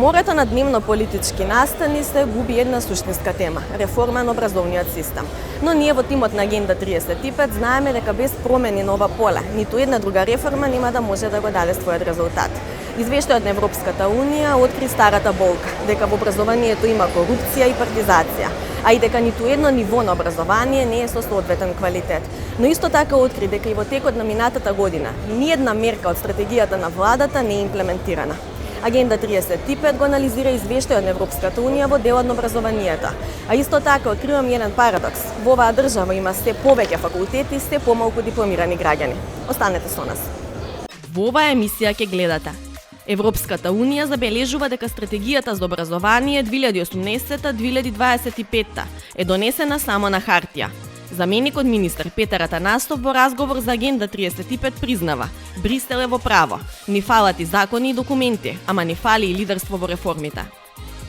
умората на дневно-политички настани се губи една суштинска тема – реформа на образовниот систем. Но ние во тимот на Агенда 35 знаеме дека без промени на ова поле, ниту една друга реформа нема да може да го даде својот резултат. Извештајот на Европската Унија откри старата болка, дека во образованието има корупција и партизација, а и дека ниту едно ниво на образование не е со соодветен квалитет. Но исто така откри дека и во текот на минатата година ниедна мерка од стратегијата на владата не е имплементирана. Агенда 35 го анализира извештајот на Европската Унија во делот на образованието. А исто така откривам еден парадокс. Во оваа држава има се повеќе факултети, се помалку дипломирани граѓани. Останете со нас. Во оваа емисија ќе гледате. Европската Унија забележува дека стратегијата за образование 2018-2025 е донесена само на хартија. Заменикот министер Петар Атанасов во разговор за Агенда 35 признава: Брисел е во право, ни фалат и закони и документи, ама ни фали и лидерство во реформите.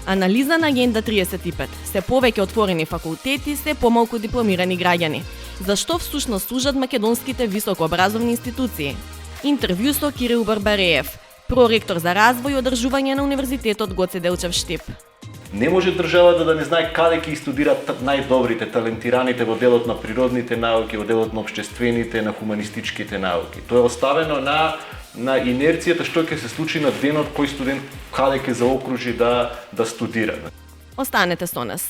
Анализа на Агенда 35: се повеќе отворени факултети, се помалку дипломирани граѓани. Зашто всушност служат македонските високообразовни институции? Интервју со Кирил Барбареев, проректор за развој и одржување на Универзитетот Гоце Делчев Штип. Не може државата да не знае каде ќе студираат најдобрите, талентираните во делот на природните науки, во делот на општествените, на хуманистичките науки. Тоа е оставено на инерцијата што ќе се случи на денот кој студент каде ќе заокружи да студира. Останете со нас.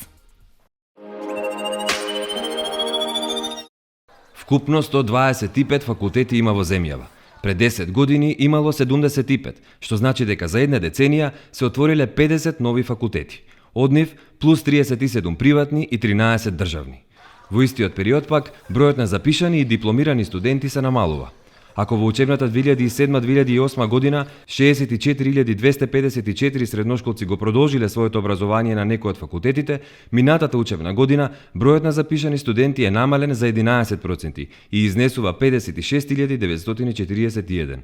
Вкупно 125 факултети има во земјава. Пред 10 години имало 75, што значи дека за една деценија се отвориле 50 нови факултети. Од нив плюс 37 приватни и 13 државни. Во истиот период пак бројот на запишани и дипломирани студенти се намалува. Ако во учебната 2007-2008 година 64.254 средношколци го продолжиле своето образование на некој од факултетите, минатата учебна година бројот на запишани студенти е намален за 11% и изнесува 56.941.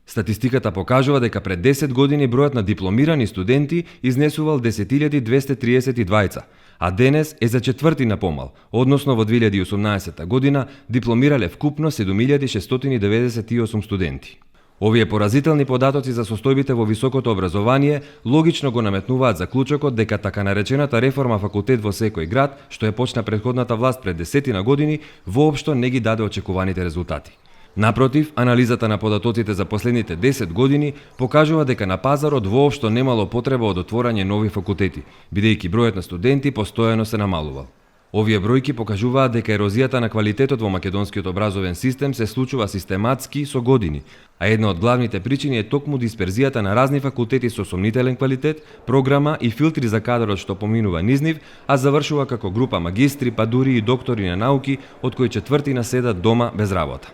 Статистиката покажува дека пред 10 години бројот на дипломирани студенти изнесувал 10.232, а денес е за четвртина помал, односно во 2018 година дипломирале вкупно 7.698 студенти. Овие поразителни податоци за состојбите во високото образование логично го наметнуваат заклучокот дека така наречената реформа факултет во секој град, што е почна претходната власт пред 10 години, воопшто не ги даде очекуваните резултати. Напротив, анализата на податоците за последните 10 години покажува дека на пазарот воопшто немало потреба од отворање нови факултети, бидејќи бројот на студенти постојано се намалувал. Овие бројки покажуваат дека ерозијата на квалитетот во македонскиот образовен систем се случува систематски со години, а една од главните причини е токму дисперзијата на разни факултети со сомнителен квалитет, програма и филтри за кадрот што поминува низ нив, а завршува како група магистри, па дури и доктори на науки, од кои четвртина седат дома без работа.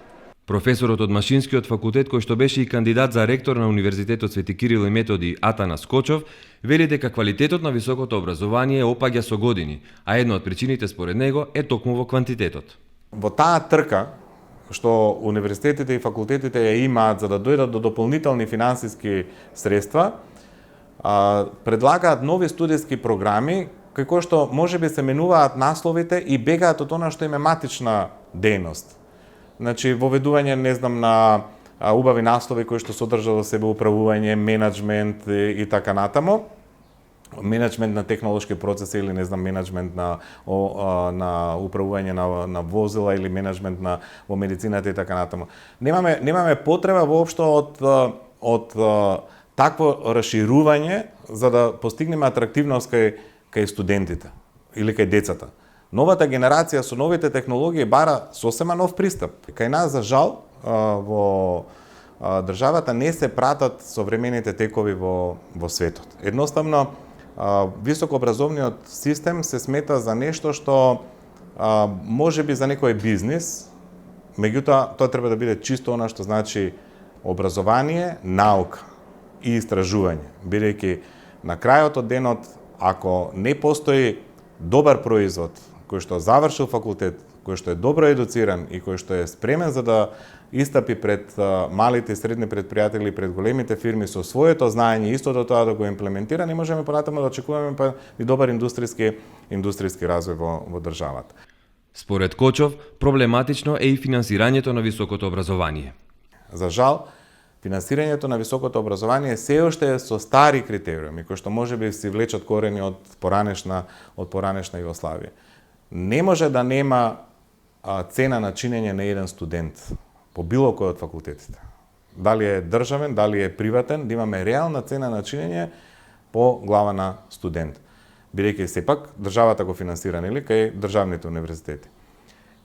Професорот од Машинскиот факултет, кој што беше и кандидат за ректор на Универзитетот Свети Кирил и Методи Атанас Кочов, вели дека квалитетот на високото образование опаѓа со години, а една од причините според него е токму во квантитетот. Во таа трка што универзитетите и факултетите ја имаат за да дојдат до дополнителни финансиски средства, предлагаат нови студиски програми кои што можеби се менуваат насловите и бегаат од она што им е матична дејност. Значи, воведување, на убави наслови кои што содржат во себе управување, менеджмент и така натаму. Менеджмент на технолошки процеси или менеджмент на управување на возила или менеджмент во медицината и така натаму. Немаме потреба воопшто од такво расширување за да постигнеме атрактивност кај студентите или кај децата. Новата генерација со новите технологии бара сосема нов пристап. Кај нас, за жал, во државата не се пратат современите текови во светот. Едноставно, високообразовниот систем се смета за нешто што може би за некој бизнис, меѓутоа тоа треба да биде чисто она што значи образование, наука и истражување. Бидејќи на крајот од денот, ако не постои добар производ, кој што завршил факултет, кој што е добро едуциран и кој што е спремен за да истапи пред малите и средни предпријатели и пред големите фирми со своето знаење, истото тоа да го имплементира, не можеме понатаму да очекуваме и добар индустријски развој во државата. Според Кочов, проблематично е и финансирањето на високото образование. За жал, финансирањето на високото образование се уште е со стари критериуми, кои што можеби си влечат корени од поранешна Југославија. Не може да нема цена на чинење на еден студент по било кој од факултетите. Дали е државен, дали е приватен, да имаме реална цена на чинење по глава на студент. Бидејќи сепак државата го финансира, нели, кај државните универзитети.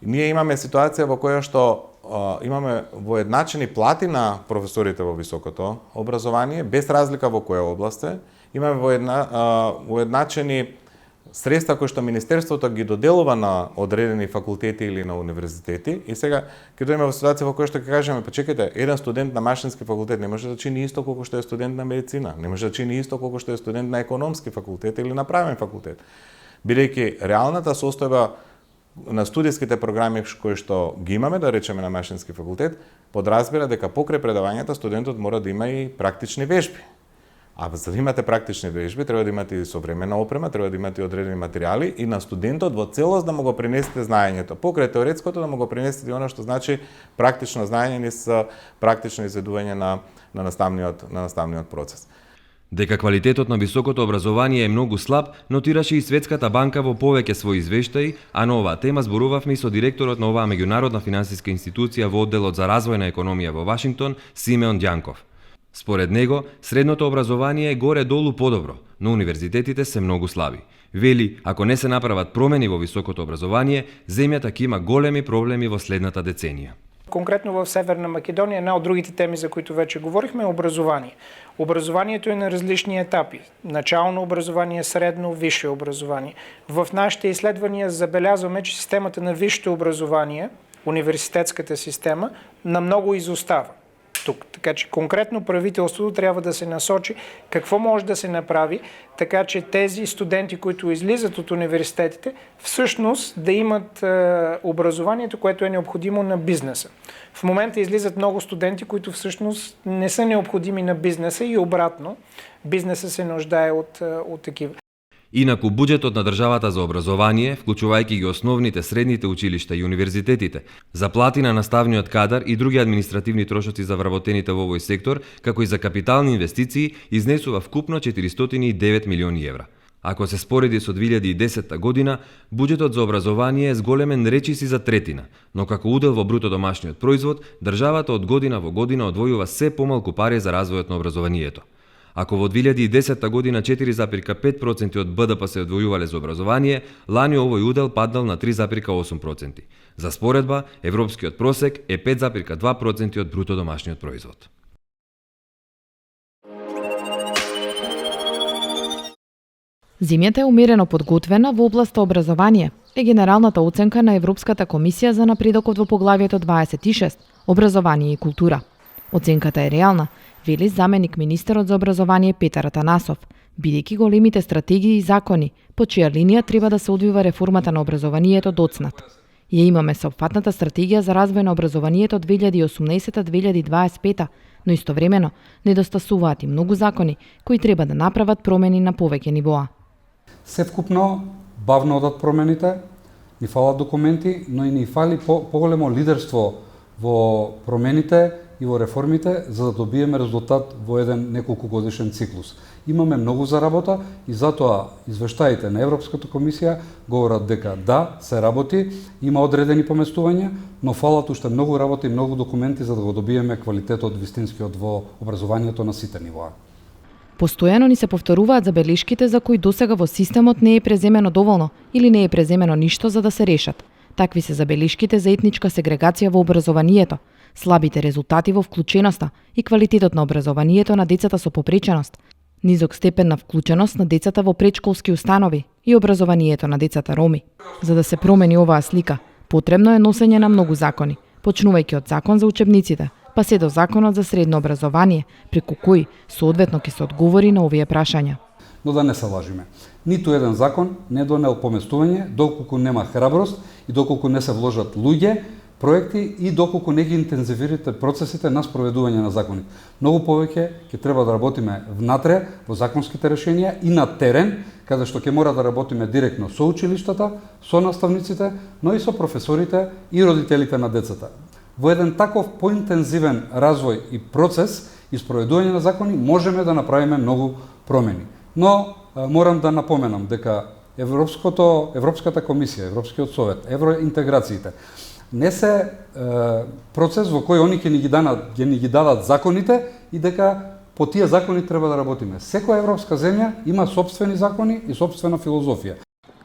Ние имаме ситуација во која што имаме воедначени плати на професорите во високото образование, без разлика во која област е. Имаме воедначени средства кои што Министерството ги доделува на одредени факултети или на универзитети. И сега, ќе дојдеме во ситуација во која што ќе кажеме, па чекајте, еден студент на машински факултет не може да чини исто колку што е студент на медицина, не може да чини исто колку што е студент на економски факултет или на правен факултет. Бидејќи реалната состојба на студиските програми кои што ги имаме, да речеме на машински факултет, подразбира дека покрај предавањата студентот мора да има и практични вежби. А за да имате практични вежби, треба да имате и современа опрема, треба да имате и одредени материјали и на студентот во целост да му го пренесете знаењето. Покрај теоретското да му го пренесете и оно што значи практично знаење низ практично изведување на наставниот процес. Дека квалитетот на високото образование е многу слаб, нотираше и Светската банка во повеќе своји извештаи, а на оваа тема зборувавме и со директорот на оваа меѓународна финансиска институција во одделот за развојна економија во Вашингтон, Симеон Ѓанков. Според него, средното образование е горе-долу подобро, но универзитетите се многу слаби. Вели, ако не се направат промени во високото образование, земјата ќе има големи проблеми во следната деценија. Конкретно в Северна Македонија, една од другите теми за които вече говорихме е образование. Образованието е на различни етапи. Начално образование, средно, висше образование. В нашите изследвания забелязваме, че системата на висшето образование, университетската система, на много изостава тук. Така че конкретно правителството трябва да се насочи какво може да се направи, така че тези студенти, които излизат от университетите, всъщност да имат образованието, което е необходимо на бизнеса. В момента излизат много студенти, които всъщност не са необходими на бизнеса и обратно, бизнеса се нуждае от такива. Инаку, буџетот на државата за образование, вклучувајќи ги основните, средните училишта и универзитетите, заплати на наставниот кадар и други административни трошоци за вработените во овој сектор, како и за капитални инвестиции, изнесува вкупно 409 милиони евра. Ако се спореди со 2010 година, буџетот за образование е зголемен речиси за третина, но како удел во бруто домашниот производ, државата од година во година одвојува се помалку пари за развојот на образованието. Ако во 2010 година 4,5% од БДП се одвојувале за образование, лани овој удел паднал на 3,8%. За споредба, европскиот просек е 5,2% од бруто домашниот производ. Земјата е умерено подготвена во областа образование, е генералната оценка на Европската комисија за напредокот во поглавието 26 Образование и култура. Оценката е реална, вели заменик министерот за образование Петар Атанасов, бидејќи големите стратегии и закони, по чија линија треба да се одвива реформата на образованието доцнат. Ја имаме сеопфатната стратегија за развој на образованието 2018-2025, но истовремено недостасуваат и многу закони кои треба да направат промени на повеќе нивоа. Севкупно бавно одат промените, ни фалат документи, но и ни фали поголемо лидерство во промените и во реформите за да добиеме резултат во еден неколку годишен циклус. Имаме многу за работа и затоа извештаите на Европската комисија говорат дека да, се работи, има одредени поместувања, но фалат уште многу работа и многу документи за да го добиеме квалитетот вистинскиот во образованието на сите нивоа. Постојано ни се повторуваат забелешките за кои досега во системот не е преземено доволно или не е преземено ништо за да се решат. Такви се забелешките за етничка сегрегација во образованието, слабите резултати во вклученоста и квалитетот на образованието на децата со попреченост, низок степен на вклученост на децата во предшколски установи и образованието на децата роми. За да се промени оваа слика, потребно е носење на многу закони, почнувајќи од закон за учебниците, па се до законот за средно образование, преку кој соодветно ќе се одговори на овие прашања. Но да не се лажиме. Ниту еден закон не донел поместување доколку нема храброст и доколку не се вложат луѓе, проекти и доколку не ги интензивирате процесите на спроведување на законите. Многу повеќе ќе треба да работиме внатре во законските решенија и на терен, каде што ќе мора да работиме директно со училиштата, со наставниците, но и со професорите и родителите на децата. во еден таков поинтензивен развој и процес и спроведување на закони можеме да направиме многу промени. Но морам да напоменам дека Европската комисија, Европскиот совет, евроинтеграциите не се процес во кој они ќе ни ги дадат законите и дека по тие закони треба да работиме. Секоја европска земја има сопствени закони и сопствена филозофија.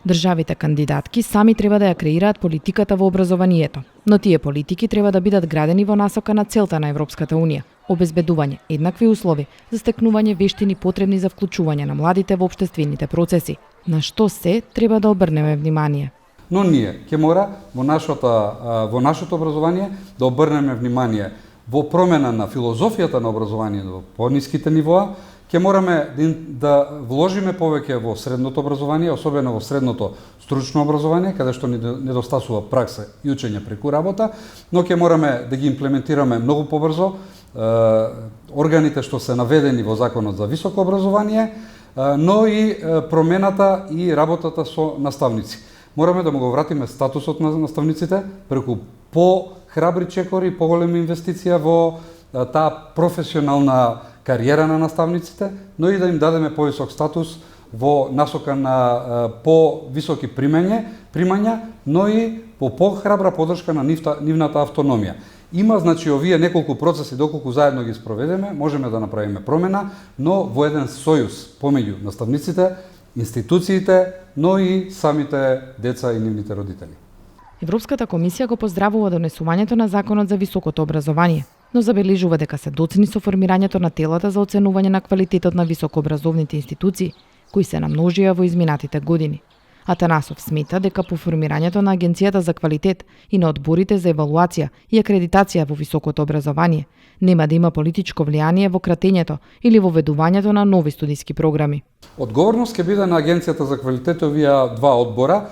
Државите кандидатки сами треба да ја креираат политиката во образованието, но тие политики треба да бидат градени во насока на целта на Европската унија: обезбедување еднакви услови за стекнување вештини потребни за вклучување на младите во општествените процеси. На што се треба да обрнеме внимание? Но ние ќе мора во нашето образование да обрнеме внимание во промена на филозофијата на образованието во пониските нивоа, ќе мораме да вложиме повеќе во средното образование, особено во средното стручно образование, каде што недостасува пракса и учење преку работа, но ќе мораме да ги имплементираме многу побрзо органите што се наведени во Законот за високо образование, но и промената и работата со наставници. Мораме да му го вратиме статусот на наставниците преку по-храбри чекори, поголема инвестиција во таа професионална кариера на наставниците, но и да им дадеме повисок статус во насока на по-високи примања, но и по по-храбра поддршка на нивната автономија. Има, значи, овие неколку процеси, доколку заедно ги спроведеме, можеме да направиме промена, но во еден сојуз помеѓу наставниците, институциите, но и самите деца и нивните родители. Европската комисија го поздравува донесувањето на Законот за високото образование, но забележува дека се доцни со формирањето на телата за оценување на квалитетот на високообразовните институции, кои се намножија во изминатите години. Атанасов смета дека по формирањето на Агенцијата за квалитет и на одборите за евалуација и акредитација во високото образование нема да има политичко влијание во кратењето или во ведувањето на нови студиски програми. Одговорност ќе биде на Агенцијата за квалитет овие два одбора.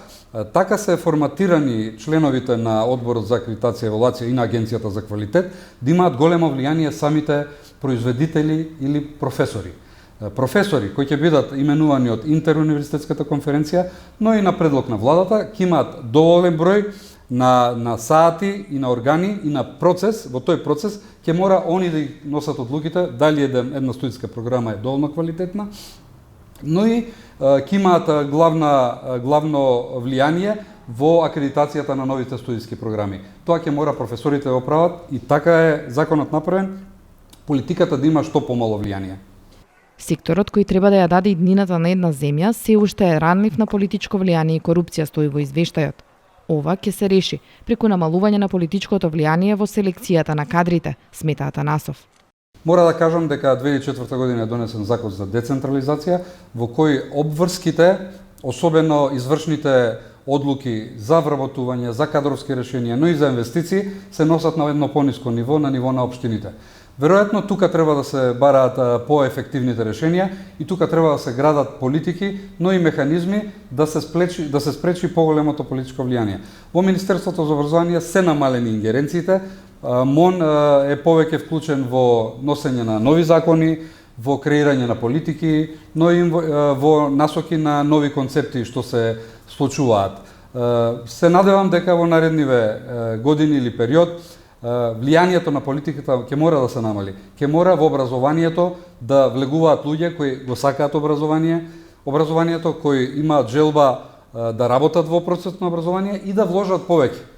Така се форматирани членовите на Одборот за акредитација и евалуација и на Агенцијата за квалитет да имаат големо влијание самите производители или професори. Професори кои ќе бидат именувани од Интеруниверзитетската конференција, но и на предлог на владата, ќе имаат доволен број на сати и на органи и на процес. Во тој процес ќе мора они да носат одлуките дали една студиска програма е доволно квалитетна, но и ќе имаат главно влијание во акредитацијата на новите студиски програми. Тоа ќе мора професорите да прават и така е законот направен, политиката да има што помало влијание. Секторот кој треба да ја даде иднината на една земја се уште е ранлив на политичко влијание и корупција, стои во извештајот. Ова ќе се реши преку намалување на политичкото влијание во селекцијата на кадрите, смета Атанасов. Мора да кажам дека 2004 година е донесен закон за децентрализација, во кој обврските, особено извршните одлуки за вработување, за кадровски решенија, но и за инвестиции, се носат на едно пониско ниво, на ниво на општините. Веројатно, тука треба да се бараат поефективните решенија и тука треба да се градат политики, но и механизми да се спречи поголемото политичко влијание. Во Министерството за образование се намалени ингеренциите, МОН е повеќе вклучен во носење на нови закони, во креирање на политики, но и во насоки на нови концепти што се случуваат. Се надевам дека во наредниве години или период влијанието на политиката ќе мора да се намали. Ќе мора во образованието да влегуваат луѓе кои го сакаат образованието, кои имаат желба да работат во процесот на образование и да вложат повеќе.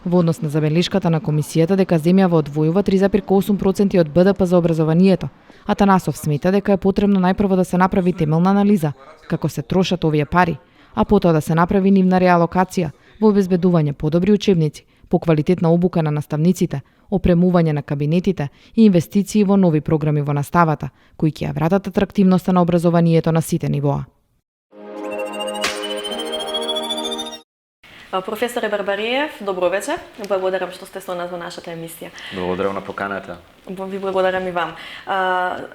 Во однос на забелешката на комисијата дека земјава одвојува 3,8% од БДП за образованието, Атанасов смета дека е потребно најпрво да се направи темелна анализа како се трошат овие пари, а потоа да се направи нивна реалокација во обезбедување подобри учебници, по квалитетна обука на наставниците, опремување на кабинетите и инвестиции во нови програми во наставата, кои ќе ја вратат атрактивноста на образованието на сите нивоа. Професоре Барбариев, добро вечер. Благодарам што сте со нас во нашата емисија. Благодарам на поканата. Ви благодарам и вам.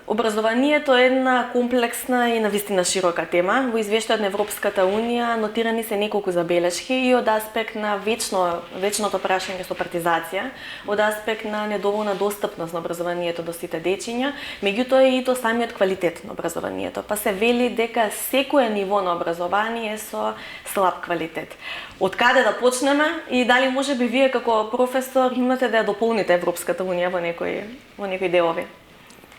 Образованието е една комплексна и навистина широка тема. Во извештајот на Европската Унија нотирани се неколку забелешки и од аспект на вечното прашање со партизација, од аспект на недоволна достапност на образованието до сите дечиња, меѓутоа и до самиот квалитет на образованието. Па се вели дека секое ниво на образование е со слаб квалитет. Од каде да почнеме и дали можеби вие како професор имате да ја дополните Европската Унија во некои делови?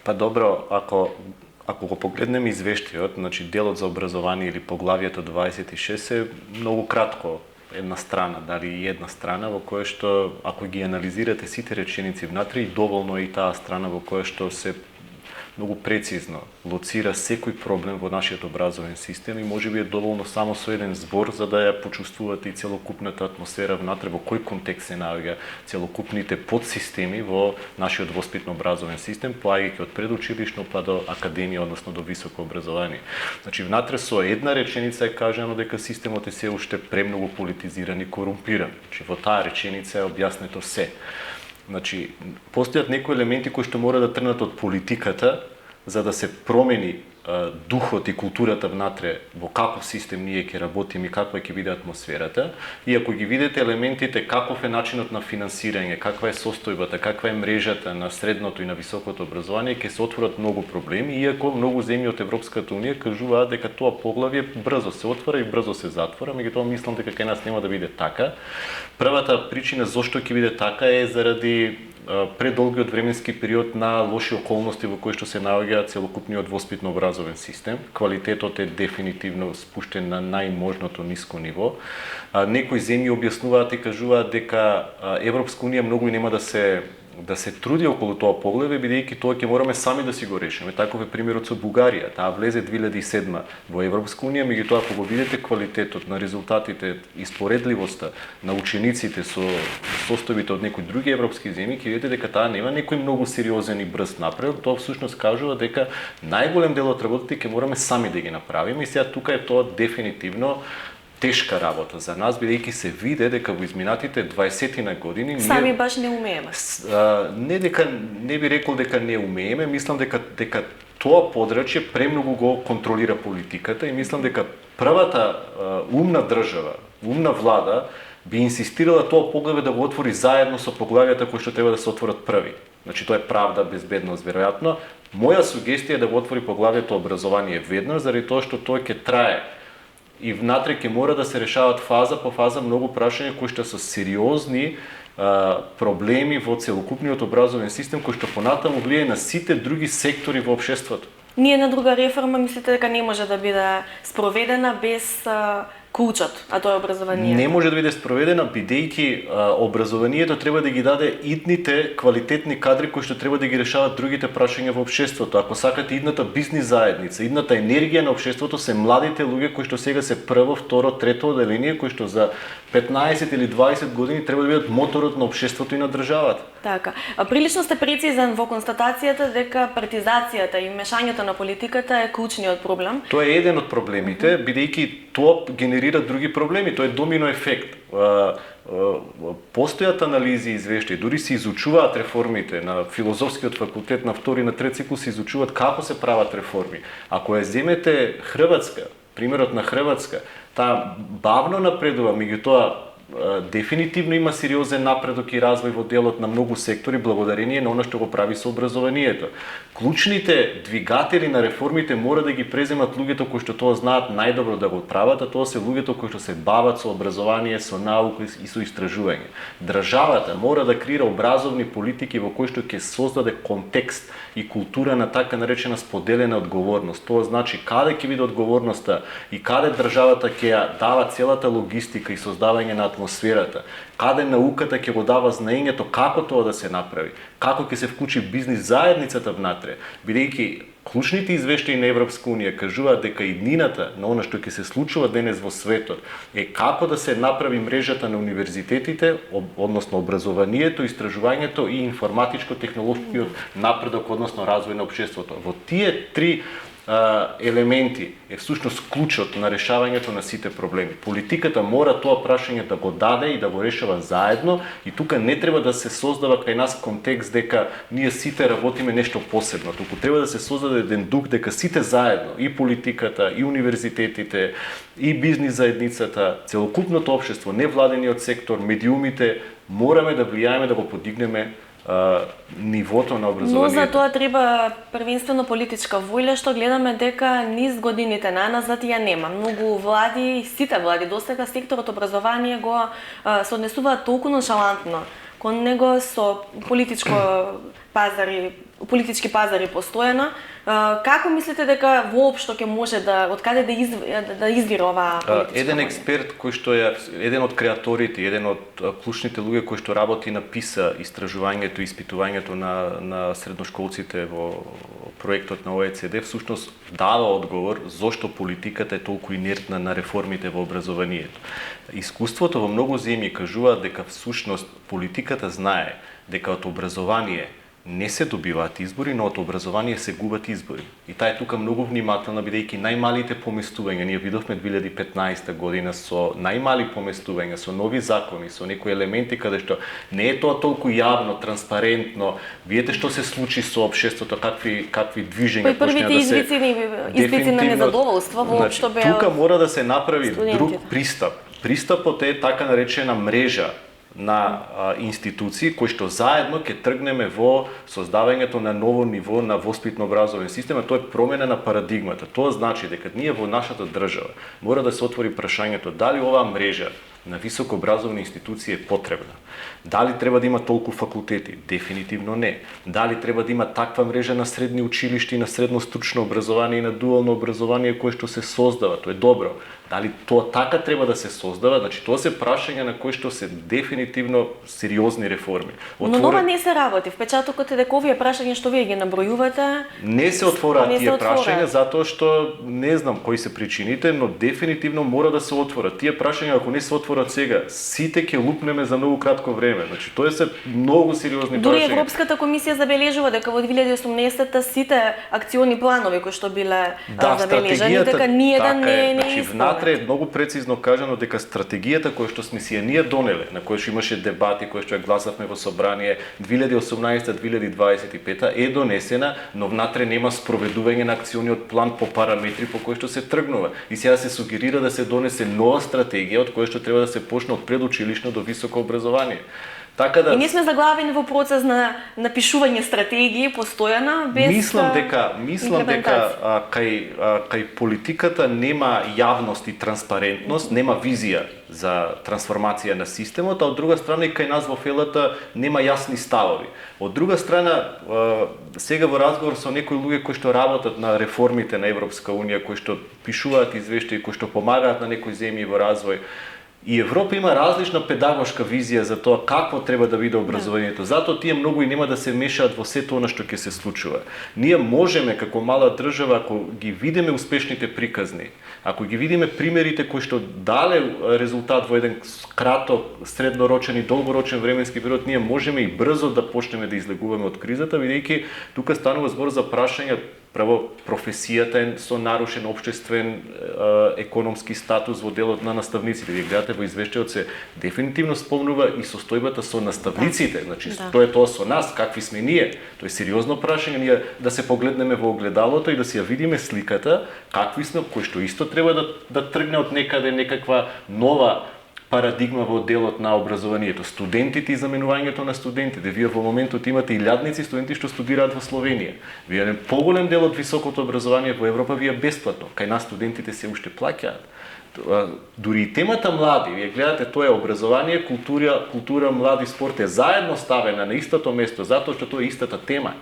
Па добро, ако го погледнеме извештајот, значи делот за образование или поглавието 26 е многу кратко, една страна, дали и една страна во која што ако ги анализирате сите реченици внатре и доволно е и таа страна во која што се многу прецизно лоцира секој проблем во нашиот образовен систем и можеби е доволно само со еден збор за да ја почувствувате и целокупната атмосфера внатре во кој контекст се наоѓа целокупните подсистеми во нашиот воспитно образовен систем, поаѓајќи од предучилишно па до академија, односно до високо образование. Значи внатре со една реченица е кажано дека системот е се уште премногу политизиран и корумпиран. Значи во таа реченица е објаснето се. Значи, постојат некои елементи кои што мора да тргнат од политиката за да се промени духот и културата внатре во каков систем ние ќе работиме и каква ќе биде атмосферата. И ако ги видите елементите каков е начинот на финансирање, каква е состојбата, каква е мрежата на средното и на високото образование, ќе се отворат многу проблеми, иако многу земји од Европската Унија кажуваат дека тоа поглавје брзо се отвора и брзо се затвора, меѓутоа мислам дека кај нас нема да биде така. Првата причина зошто ќе биде така е заради предолгиот временски период на лоши околности во кои што се наоѓа целокупниот воспитно образовен систем. Квалитетот е дефинитивно спуштен на најможното ниско ниво. Некои земји објаснуваат и кажуваат дека Европска Унија многу нема да се труди околу тоа поглавје, бидејќи тоа ќе мораме сами да си го решиме. Таков е примерот со Бугарија. Таа влезе 2007 во Европска Унија, меѓутоа ако го видите квалитетот на резултатите и споредливоста на учениците со состојбите од некои други европски земји, ќе видите дека таа нема некој многу сериозен и брз напредок. Тоа всушност кажува дека најголем дел од работите ќе мораме сами да ги направиме и сега тука е тоа дефинитивно тешка работа за нас, бидејќи се виде дека во изминатите 20 години сами баш не умееме. Не би рекол дека не умееме, мислам дека тоа подрачје премногу го контролира политиката и мислам дека првата умна држава, умна влада би инсистирала тоа поглавје да го отвори заедно со поглавјата кои што треба да се отворат први. Значи тоа е правда, безбедност, веројатно. Моја сугестија е да го отвори поглавјето образование веднаш, заради тоа што тоа ќе трае. И внатре ќе мора да се решават фаза по фаза многу прашања кои што се сериозни проблеми во целокупниот образовен систем кој што понатаму влијае на сите други сектори во општеството. Ни една друга реформа мислите дека не може да биде спроведена без клучот, а тоа е образованието? Не може да биде спроведена, бидејќи образованието треба да ги даде идните квалитетни кадри кои што треба да ги решават другите прашања во општеството. Ако сакате идната бизнис заедница, идната енергија на општеството се младите луѓе кои што сега се прво, второ, трето оделение, кои што за 15 или 20 години треба да бидат моторот на општеството и на државата. Така. Прилично сте прецизен во констатацијата дека партизацијата и мешањето на политиката е клучниот проблем. Тоа е еден од проблемите, бидејќи тоа генерира други проблеми, тоа е домино ефект. Постојат анализи и извештаи, дури се изучуваат реформите на филозофскиот факултет на втори и на трети цикл се изучуваат како се прават реформи. Ако ја земете Хрватска, примерот на Хрватска, таа бавно напредува, меѓутоа дефинитивно има сериозен напредок и развој во делот на многу сектори благодарение на она што го прави со образованието. Клучните двигатели на реформите мора да ги преземат луѓето кои што тоа знаат најдобро да го прават, а тоа се луѓето кои што се бават со образование, со наука и со истражување. Државата мора да креира образовни политики во кои што ќе создаде контекст и култура на така наречена споделена одговорност. Тоа значи каде ќе биде одговорноста и каде државата ќе ја дава целата логистика и создавање на атмосферата, каде науката ќе го дава знаењето како тоа да се направи, како ќе се вклучи бизнис заедницата внатре, бидејќи клучните извештаи на Европска Унија кажуваат дека иднината на она што ќе се случува денес во светот е како да се направи мрежата на универзитетите, односно образованието, истражувањето и информатичко-технолошкиот напредок, односно развој на општеството. Во тие три елементи е всушност клучот на решавањето на сите проблеми. Политиката мора тоа прашање да го даде и да го решава заедно и тука не треба да се создава кај нас контекст дека ние сите работиме нешто посебно, туку треба да се создаде еден дух дека сите заедно, и политиката, и универзитетите, и бизнис заедницата, целокупното општество, невладениот сектор, медиумите, мораме да влијаеме да го подигнеме нивото на образованието. Но за тоа треба првенствено политичка воља, што гледаме дека низ годините наназад ја нема. Многу влади, сите влади досега секторот образование го се однесуваат толку ноншалантно кон него со политички пазари постојано. Како мислите дека воопшто ќе може од каде да извира оваа политичка Еден воља? експерт кој што е еден од креаторите, еден од клучните луѓе кои што работи на PISA истражувањето и испитувањето на средношколците во проектот на ОЕЦД, всушност дава одговор зошто политиката е толку инертна на реформите во образованието. Искуството во многу земји кажуваат дека всушност политиката знае дека од образование не се добиваат избори, но од образование се губат избори. И таа е тука многу внимателна, бидејќи најмалите поместувања, ние видовме 2015 година со најмали поместувања, со нови закони, со некои елементи каде што не е тоа толку јавно, транспарентно. Видете што се случи со општеството, какви движења почнаа да се... Избици на незадоволство воопшто беа. Тука мора да се направи студентите. друг пристап. Пристапот е така наречена мрежа на институции кои што заедно ќе тргнеме во создавањето на ново ниво на воспитно-образовен систем, а тоа е промена на парадигмата. Тоа значи дека ние во нашата држава мора да се отвори прашањето дали оваа мрежа на високообразовни институции е потребна. Дали треба да има толку факултети? Дефинитивно не. Дали треба да има таква мрежа на средни училишта и на средно стручно образование и на дуално образование кое што се создава? Тоа е добро. Дали тоа така треба да се создава? Значи тоа се прашања на кои што се дефинитивно сериозни реформи. Но нова не се работи. Впечатокот е дека овие прашања што вие ги набројувате не се отвораат не се тие отвораат. прашања затоа што не знам кои се причините, но дефинитивно мора да се отворат. Тие прашања ако не се отворат сега, сите ќе лупнеме за многу кратко време. Значи тоа се многу сериозни Дури прашања. Европската комисија забележува дека во 2018 сите акциони планови кои што биле забележани дека ниеден не е значи, исполнет. внатре е многу прецизно кажано дека стратегијата која што сме си ја ние донеле, на која што имаше дебати, која што ја гласавме во собрание 2018-2025 е донесена, но внатре нема спроведување на акциониот план по параметри по кои што се тргнува. И сега се сугерира да се донесе нова стратегија од која што треба да се почне од предучилишно до високо образование. Така да И ние сме заглавени во процес на напишување стратегии постојана без Мислам дека кај политиката нема јавност и транспарентност, нема визија за трансформација на системот, а од друга страна и кај нас во фелата нема јасни ставови. Од друга страна, сега во разговор со некои луѓе кои што работат на реформите на Европска унија, кои што пишуваат извештаи, кои што помагаат на некои земји во развој, и Европа има различна педагошка визија за тоа какво треба да биде образованието. Затоа тие многу и нема да се мешаат во сето она што ќе се случува. Ние можеме како мала држава, ако ги видиме успешните приказни, ако ги видиме примерите кои што дале резултат во еден краток, среднорочен и долгорочен временски период, ние можеме и брзо да почнеме да излегуваме од кризата, бидејќи тука станува збор за прашања. Прво, професијата е со нарушен општествен економски статус во делот на наставниците. Вие гледате во извештајот се дефинитивно спомнува и состојбата со наставниците. Значи, тоа е тоа со нас, какви сме ние. Тоа е сериозно прашање, ние да се погледнеме во огледалото и да си ја видиме сликата, какви сме, кој што исто треба да тргне од некаде некаква нова парадигма во делот на образованието. Студентите и заменувањето на студентите. Вие во моментот имате илјадници студенти што студираат во Словенија. Вие еден поголем дел од високото образование во Европа вие бесплатно. Кај нас студентите се уште плаќаат. Дури и темата млади, вие гледате тоа е образование, култура, млади, спорт е заедно ставена на истото место, затоа што тоа е истата тема.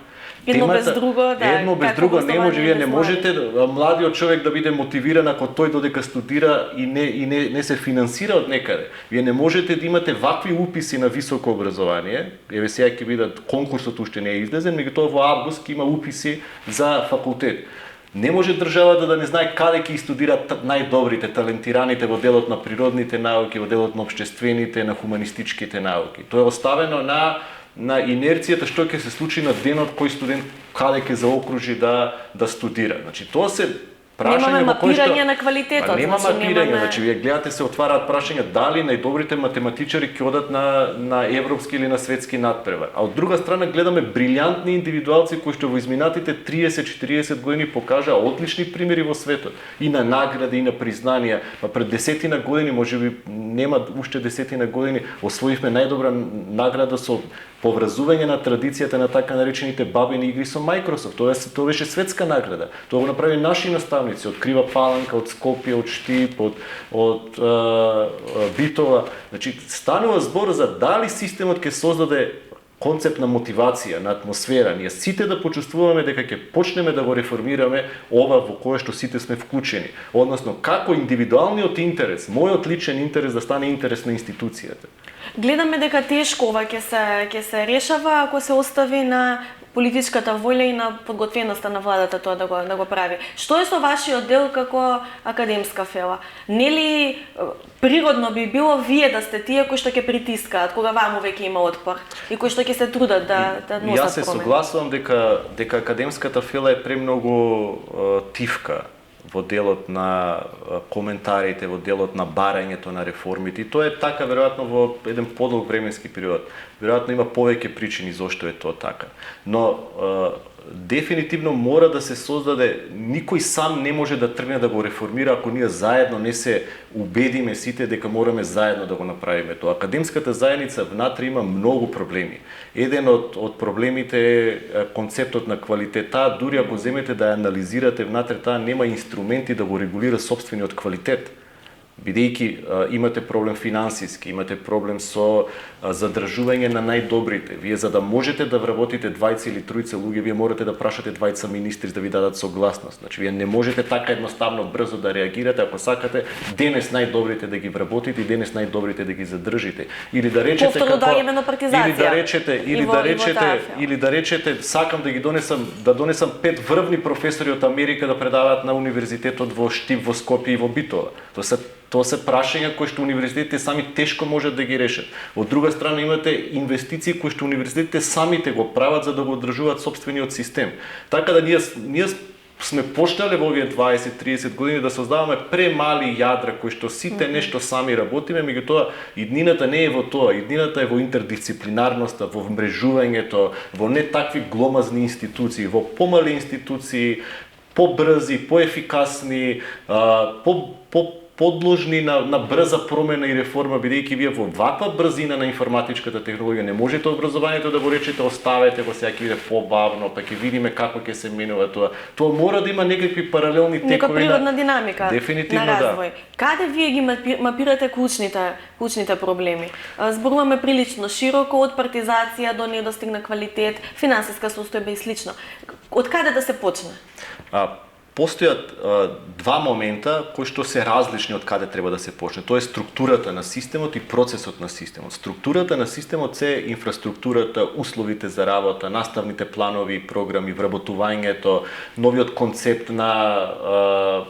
Едно без друго, да. Едно без друго не може, вие не можете младиот човек да биде мотивиран ако тој додека студира и не се финансира од некаде. Вие не можете да имате вакви уписи на високо образование. Еве сега ќе бидат конкурсот уште не е излезен, меѓутоа во август ќе има уписи за факултет. Не може државата да не знае каде ќе студираат најдобрите, талентираните во делот на природните науки, во делот на општествените, на хуманистичките науки. Тоа е оставено на на инерцијата што ќе се случи на денот кој студент каде ќе заокружи да студира. Значи тоа се прашање немаме во кој што мапирање на квалитетот, нема значи мапирање, немаме... значи вие гледате се отвараат прашања дали најдобрите математичари ќе одат на европски или на светски надпревар. А од друга страна гледаме брилјантни индивидуалци кои што во изминатите 30-40 години покажаа одлични примери во светот и на награди и на признанија. Пред десетина години, можеби нема уште десетина години, освоивме најдобра награда со поврзување на традицијата на така наречените бабини игри со Microsoft. Тоа беше светска награда. Тоа го направи наши наставници од Крива Паланка, од Скопје, од Штип, од Битола. Значи, станува збор за дали системот ќе создаде концепт на мотивација, на атмосфера. Ние сите да почувствуваме дека ќе почнеме да го реформираме ова во кое што сите сме вклучени. Односно, како индивидуалниот интерес, мојот личен интерес да стане интерес на институцијата. Гледаме дека тешко ова ќе се решава ако се остави на политичката волја и на подготвеноста на владата тоа да го прави. Што е со вашиот дел како академска фела? Нели природно би било вие да сте тие кои што ќе притискаат кога ваму веќе има отпор и кои што ќе се трудат да носат промени? Јас се согласувам дека академската фела е премногу тивка во делот на коментарите, во делот на барањето на реформите. И тоа е така веројатно во еден подолг временски период. Веројатно има повеќе причини зошто е тоа така. Но дефинитивно мора да се создаде, никој сам не може да тргне да го реформира ако ние заедно не се убедиме сите дека мораме заедно да го направиме тоа. Академската заедница внатре има многу проблеми. Еден од проблемите е концептот на квалитет. Таа дури ако земете да анализирате внатре, таа нема инструменти да го регулира сопствениот квалитет. Бидејќи имате проблем финансиски, имате проблем со задржување на најдобрите. Вие за да можете да вработите двајца или тројца луѓе, вие морате да прашате двајца министри да ви дадат согласност. Значи вие не можете така едноставно брзо да реагирате ако сакате денес најдобрите да ги вработите и денес најдобрите да ги задржите. Или да речете или да речете сакам да ги донесам 5 врвни професори од Америка да предаваат на универзитетот во Штип, во Скопје и во Битола. Тоа се прашања кои што универзитетите сами тешко можат да ги решат. Од друга страна имате инвестиции кои што универзитетите самите го прават за да го одржуваат сопствениот систем. Така да ние сме почнале во овие 20-30 години да создаваме премали јадра кои што сите нешто сами работиме, меѓутоа иднината не е во тоа, иднината е во интердисциплинарноста, во вмрежувањето, во не такви гломазни институции, во помали институции, побрзи, поефикасни, подложни на брза промена и реформа, бидејќи вие во ваква брзина на информатичката технологија не можете образованието да го речете оставете го, сега ќе биде побавно, па ќе видиме како ќе се менува тоа. Тоа мора да има некакви паралелни текови нека природна динамика дефинитивно на развој. Да. Каде вие ги мапирате клучните проблеми? Зборуваме прилично широко од партизација до недостиг на квалитет, финансиска состојба и слично. Од каде да се почне? Постојат два момента кои што се различни од каде треба да се почне. Тоа е структурата на системот и процесот на системот. Структурата на системот се инфраструктурата, условите за работа, наставните планови и програми, вработувањето, новиот концепт на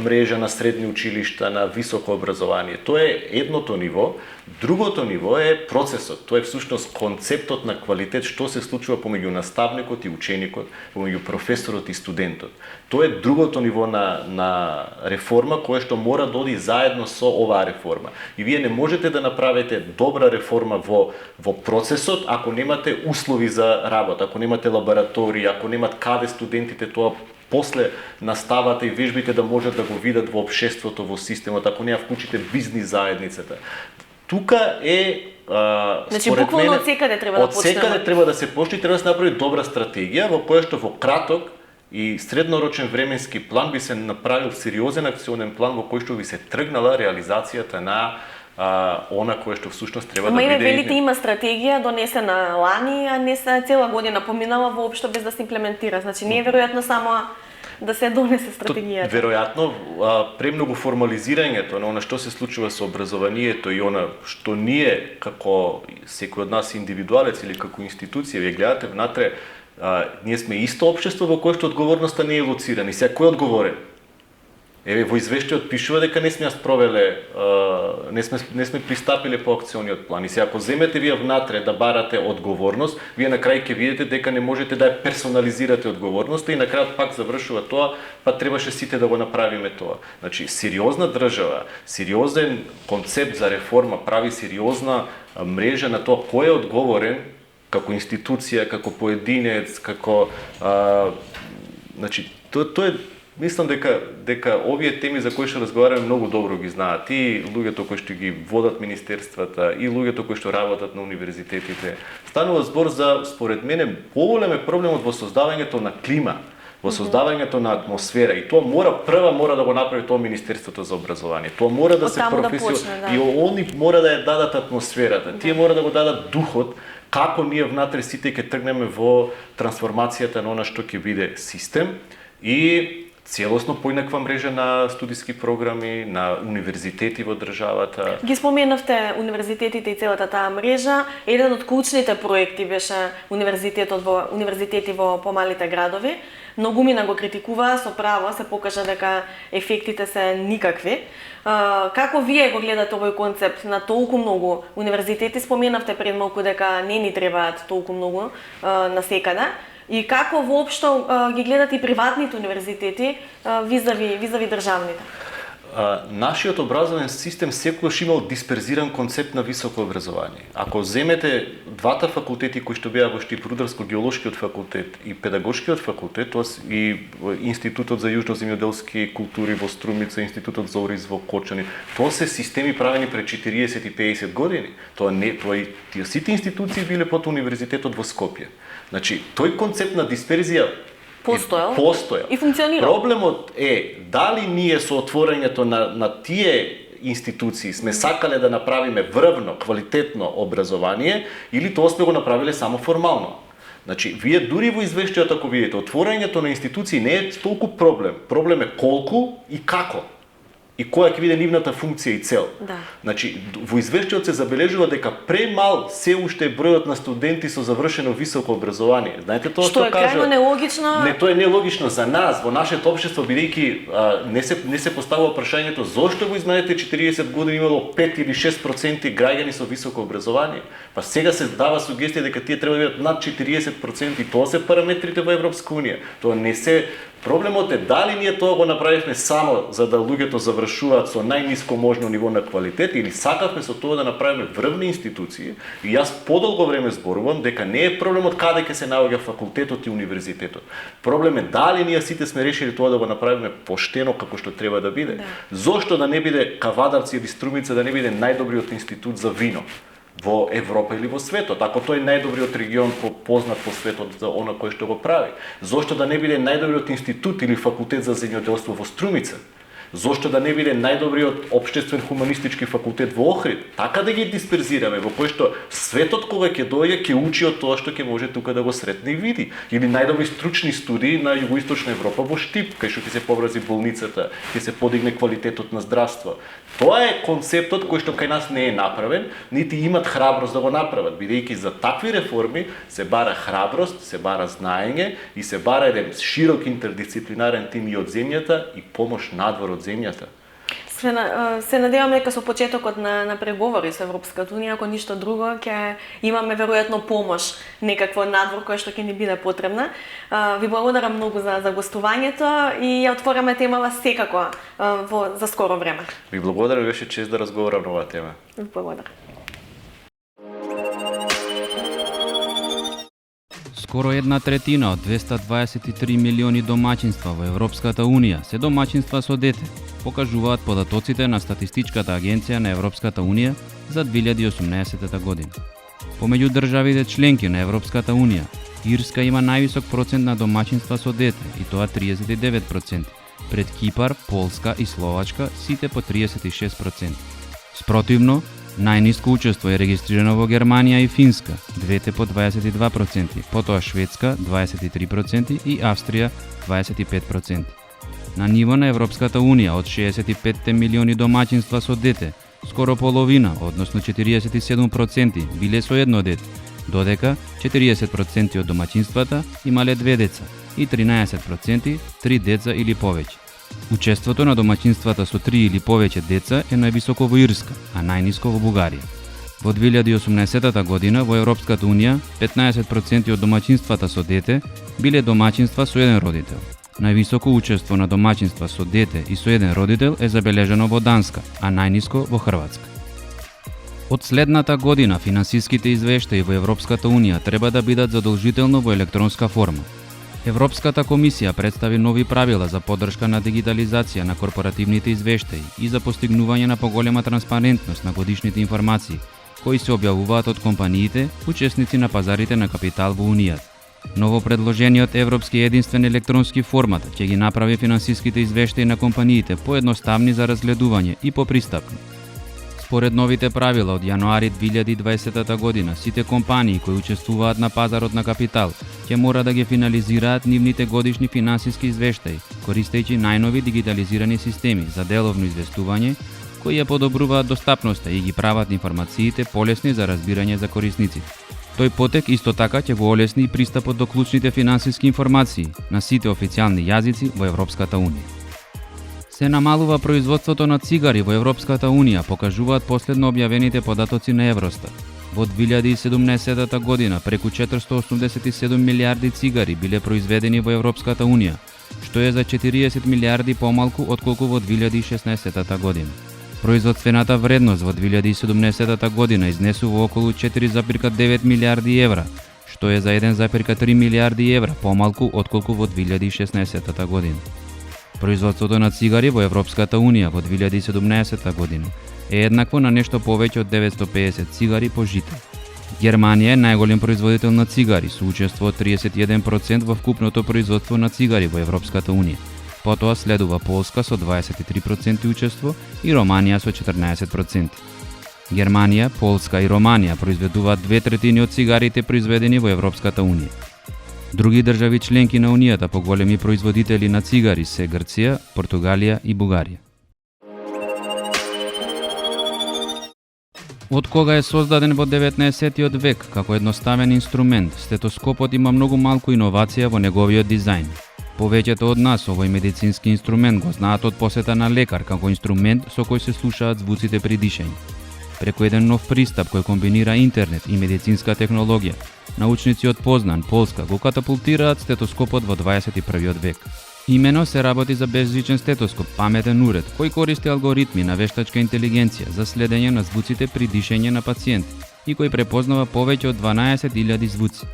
мрежа на средни училишта, на високо образование. Тоа е едното ниво. Другото ниво е процесот. Тоа е всушност концептот на квалитет, што се случува помеѓу наставникот и ученикот, помеѓу професорот и студентот. Тоа е другото ниво на реформа кое што мора да оди заедно со оваа реформа. И вие не можете да направите добра реформа во процесот ако немате услови за работа, ако немате лаборатории, ако немат каде студентите тоа после наставата и вежбите да можат да го видат во општеството, во системот, ако не ја вклучите бизнис заедницата. Тука е значи буквално од секаде треба да почнеме. Од секаде треба да се почне и треба да се направи добра стратегија во која што во краток и среднорочен временски план би се направил сериозен акционен план во кој што би се тргнала реализацијата на она кое што всушност треба да биде. Велите има стратегија донесена лани, а не се цела година поминала воопшто без да се имплементира. Значи не е веројатно само да се донесе стратегијата. Веројатно премногу формализирањето на она што се случува со образованието и она што ние како секој од нас индивидуалец или како институција, вие гледате внатре, ние сме исто општество во кое што одговорноста не е лоцирана. И сега кој е одговорен? Еве во извештајот пишува дека не сме ја спровеле, не сме пристапиле по акциониот план. И се ако земете вие внатре да барате одговорност, вие на крај ќе видите дека не можете да ја персонализирате одговорноста и на крајот пак завршува тоа, па требаше сите да го направиме тоа. Значи, сериозна држава, сериозен концепт за реформа, прави сериозна мрежа на тоа кој е одговорен како институција, како поединец, како значи тоа е. Мислам дека овие теми за кои што разговараме многу добро ги знаат и луѓето кои што ги водат министерствата и луѓето кои што работат на универзитетите. Станува збор за, според мене, поголем е проблемот во создавањето на клима, во создавањето на атмосфера и тоа мора да го направи тоа Министерството за образование. Тоа мора да се професионализира и они мора да ја дадат атмосферата. Тие мора да го дадат духот како ние внатре сите ќе тргнеме во трансформацијата на она што ќе биде систем и целосно поинаква мрежа на студиски програми, на универзитети во државата. Ги споменавте универзитетите и целата таа мрежа. Еден од клучните проекти беше универзитети во помалите градови. Многумина го критикуваа, со право се покажа дека ефектите се никакви. Како вие го гледате овој концепт на толку многу универзитети? Споменавте пред малку дека не ни требаат толку многу насекаде. И како воопшто ги гледат и приватните универзитети визави државните? Нашиот образовен систем секогаш имал дисперзиран концепт на високо образование. Ако земете двата факултети кои што беа во Штип, Рударско-геолошкиот факултет и Педагошкиот факултет, и Институтот за јужноземјоделски култури во Струмица, Институтот за ориз во Кочани, тоа се системи правени пред 40 и 50 години. Тие сите институции биле под универзитетот во Скопје. Значи, тој концепт на дисперзија постоел и функционира. Проблемот е дали ние со отворањето на тие институции сме сакале да направиме врвно, квалитетно образование или тоа сме го направиле само формално. Значи, вие дури во извештајот ако видите, отворањето на институции не е толку проблем. Проблем е колку и како. И која ќе биде нивната функција и цел. Да. Значи, во извештајот се забележува дека премал се уште е бројот на студенти со завршено високо образование. Знаете тоа што кажа? Што е крајно нелогично. Не, тоа е нелогично за нас, во нашето општество, бидејќи не се поставува прашањето зошто во изминатите 40 години имало 5 или 6% граѓани со високо образование. Па сега се дава сугестија дека тие треба да бидат над 40% и тоа се параметрите во Европска унија. Тоа не се. Проблемот е дали ние тоа го направивме само за да луѓето завршуваат со најниско можно ниво на квалитет или сакавме со тоа да направиме врвни институции. И јас подолго време зборувам дека не е проблемот каде ќе се наоѓа факултетот и универзитетот. Проблем е дали ние сите сме решили тоа да го направиме поштено како што треба да биде. Да. Зошто да не биде Кавадарци или Струмица да не биде најдобриот институт за вино во Европа или во светот, ако тој е најдобриот регион познат по светот за она кој што го прави. Зошто да не биде најдобриот институт или факултет за земјоделство во Струмица? Зошто да не биде најдобриот општествен хуманистички факултет во Охрид? Така да ги дисперзираме, во кој што светот кога ќе дојде ќе учи од тоа што ќе може тука да го сретне и види. Или најдобри стручни студии на југоисточна Европа во Штип, кај што ќе се поврази болницата, ќе се подигне квалитетот на здравство. Тоа е концептот кој што кај нас не е направен, нити имат храброст да го направат, бидејќи за такви реформи се бара храброст, се бара знаење и се бара еден широк интердисциплинарен тим и од земјата и помош надвор од земјата. Се надевам дека со почетокот на преговори со Европската унија, ако ништо друго, ќе имаме веројатно помош некакво надвор кој што ќе ни биде потребна. Ви благодарам многу за гостувањето и ја отвораме темава секако за скоро време. Ви благодарам, беше чест да разговарам на оваа тема. Ви благодарам. Скоро 1/3 од 223 милиони домаќинства во Европската Унија се домаќинства со дете, покажуваат податоците на Статистичката агенција на Европската Унија за 2018 година. Помеѓу државите членки на Европската Унија, Ирска има највисок процент на домаќинства со дете, и тоа 39%, пред Кипар, Полска и Словачка, сите по 36%. Спротивно, најниско учество е регистрирано во Германија и Финска, двете по 22%, потоа Шведска 23% и Австрија 25%. На ниво на Европската Унија од 65 милиони домаќинства со дете, скоро половина, односно 47% биле со едно дете, додека 40% од домаќинствата имале две деца и 13% 3 деца или повеќе. Учеството на домаќинствата со 3 или повеќе деца е највисоко во Ирска, а најниско во Бугарија. Во 2018 година во Европската Унија 15% од домаќинствата со дете биле домаќинства со еден родител. Највисоко учество на домаќинства со дете и со еден родител е забележано во Данска, а најниско во Хрватска. Од следната година финансиските извештаи во Европската Унија треба да бидат задолжително во електронска форма. Европската комисија представи нови правила за поддршка на дигитализација на корпоративните извештаи и за постигнување на поголема транспарентност на годишните информации, кои се објавуваат од компаниите, учесници на пазарите на капитал во Унијата. Ново предложениот Европски единствен електронски формат ќе ги направи финансиските извештаи на компаниите поедноставни за разгледување и попристапни. Според новите правила од јануари 2020 година, сите компании кои учествуваат на пазарот на капитал ќе мора да ги финализираат нивните годишни финансиски извештаи, користејќи најнови дигитализирани системи за деловно известување, кои ја подобруваат достапноста и ги прават информациите полесни за разбирање за корисниците. Тој потек исто така ќе го олесни и пристапот до клучните финансиски информации на сите официјални јазици во Европската Унија. Се намалува производството на цигари во Европската Унија, покажуваат последно објавените податоци на Евростат. Во 2017 година преку 487 милиарди цигари биле произведени во Европската Унија, што е за 40 милиарди помалку отколку во 2016 година. Производствената вредност во 2017 година изнесува околу 4,9 милиарди евра, што е за 1,3 милиарди евра помалку отколку во 2016 година. Производството на цигари во Европската Унија во 2017 година е еднакво на нешто повеќе од 950 цигари по жител. Германија е најголем производител на цигари со учество од 31% во вкупното производство на цигари во Европската Унија. Потоа следува Полска со 23% учество и Романија со 14%. Германија, Полска и Романија произведуваат 2/3 од цигарите произведени во Европската Унија. Други држави членки на Унијата по големи производители на цигари се Грција, Португалија и Бугарија. Од кога е создаден во 19 век како едноставен инструмент, стетоскопот има многу малку иновација во неговиот дизајн. Повеќето од нас овој медицински инструмент го знаат од посета на лекар како инструмент со кој се слушаат звуците при дишење. Преку еден нов пристап кој комбинира интернет и медицинска технологија, научници од Познан, Полска, го катапултираат стетоскопот во 21 век. Имено се работи за беззвучен стетоскоп, паметен уред, кој користи алгоритми на вештачка интелигенција за следење на звуците при дишење на пациент и кој препознава повеќе од 12.000 звуци.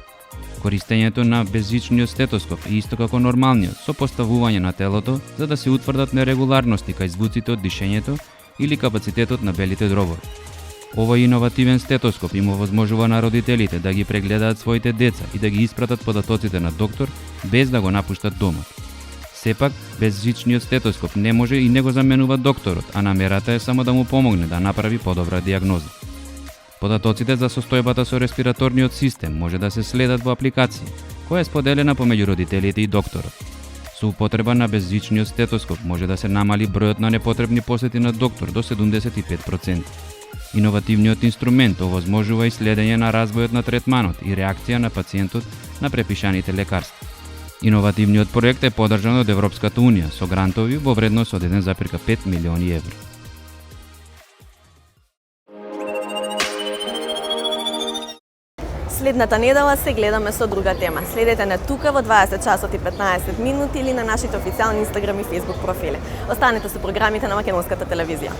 Користењето на беззвучниот стетоскоп е исто како нормалниот, со поставување на телото за да се утврдат нерегуларности кај звуците од дишењето или капацитетот на белите дробови. Овој иновативен стетоскоп им овозможува на родителите да ги прегледаат своите деца и да ги испратат податоците на доктор без да го напуштат домот. Сепак, беззвучниот стетоскоп не може и не го заменува докторот, а намерата е само да му помогне да направи подобра диагноза. Податоците за состојбата со респираторниот систем може да се следат во апликација, која е споделена помеѓу родителите и докторот. Со употреба на беззвучниот стетоскоп може да се намали бројот на непотребни посети на доктор до 75%. Иновативниот инструмент овозможува и следење на развојот на третманот и реакција на пациентот на препишаните лекарства. Иновативниот проект е поддржан од Европската Унија со грантови во вредност од 1,5 милиони евра. Следната недела се гледаме со друга тема. Следете не тука во 20 часот и 15 минути или на нашите официјални Инстаграм и Фејсбук профили. Останете со програмите на Македонската телевизија.